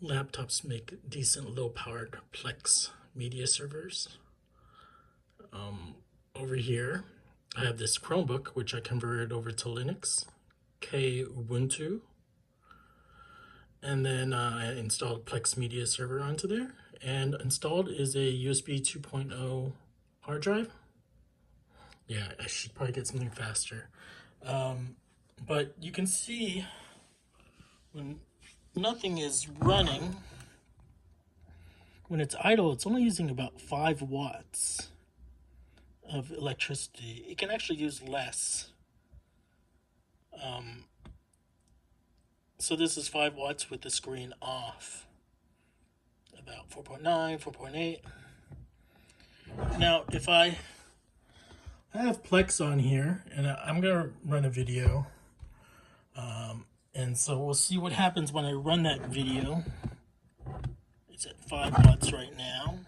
laptops make decent low-powered plex media servers. Over here, I have this Chromebook, which I converted over to Linux, K Ubuntu, and then I installed Plex Media Server onto there. And installed is a USB 2.0 hard drive. Yeah, I should probably get something faster. But you can see when nothing is running, when it's idle, it's only using about 5 watts of electricity. It can actually use less. So this is 5 watts with the screen off. About 4.9, 4.8. Now, if I have Plex on here, and I'm going to run a video. And so we'll see what happens when I run that video. It's at 5 watts right now.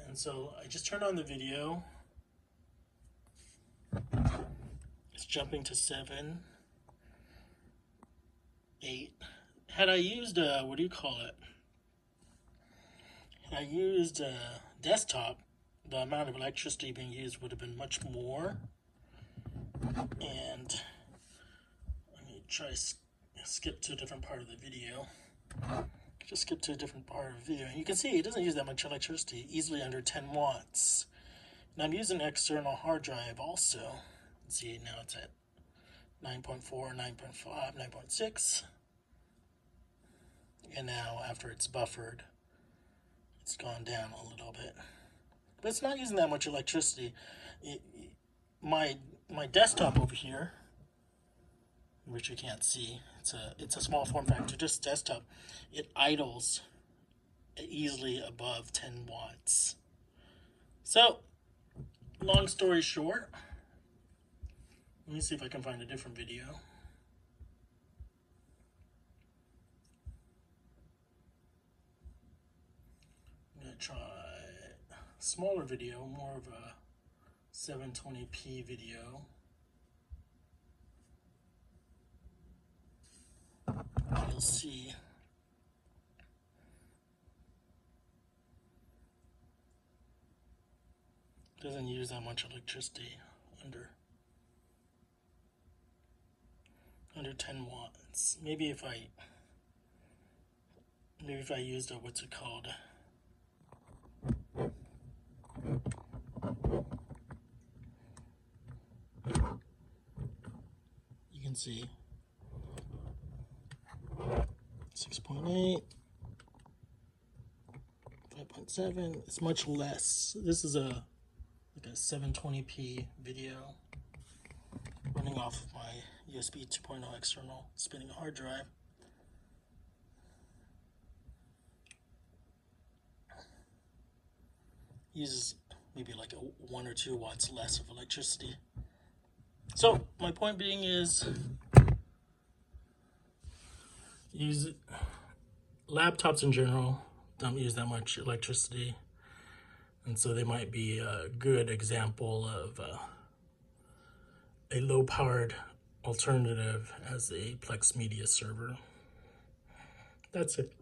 And so I just turned on the video. It's jumping to 7, 8. Had I used what do you call it? Had I used a desktop, the amount of electricity being used would have been much more. And let me try to skip to a different part of the video. Just skip to a different part of the video. You can see it doesn't use that much electricity, easily under 10 watts. And I'm using an external hard drive also. Let's see, now it's at 9.4, 9.5, 9.6. And now after it's buffered, it's gone down a little bit. But it's not using that much electricity. My desktop over here, which you can't see, it's a small form factor, just desktop. It idles easily above 10 watts. So, long story short, let me see if I can find a different video. I'm going to try a smaller video, more of a 720p video. You'll see it doesn't use that much electricity, under 10 watts. Maybe if I used a, what's it called? You can see 6.8, 5.7. It's much less. This is like a 720p video running off of my USB 2.0 external spinning hard drive. Uses maybe like 1 or 2 watts less of electricity. So my point being is, laptops in general don't use that much electricity, and so they might be a good example of a low-powered alternative as a Plex media server. That's it.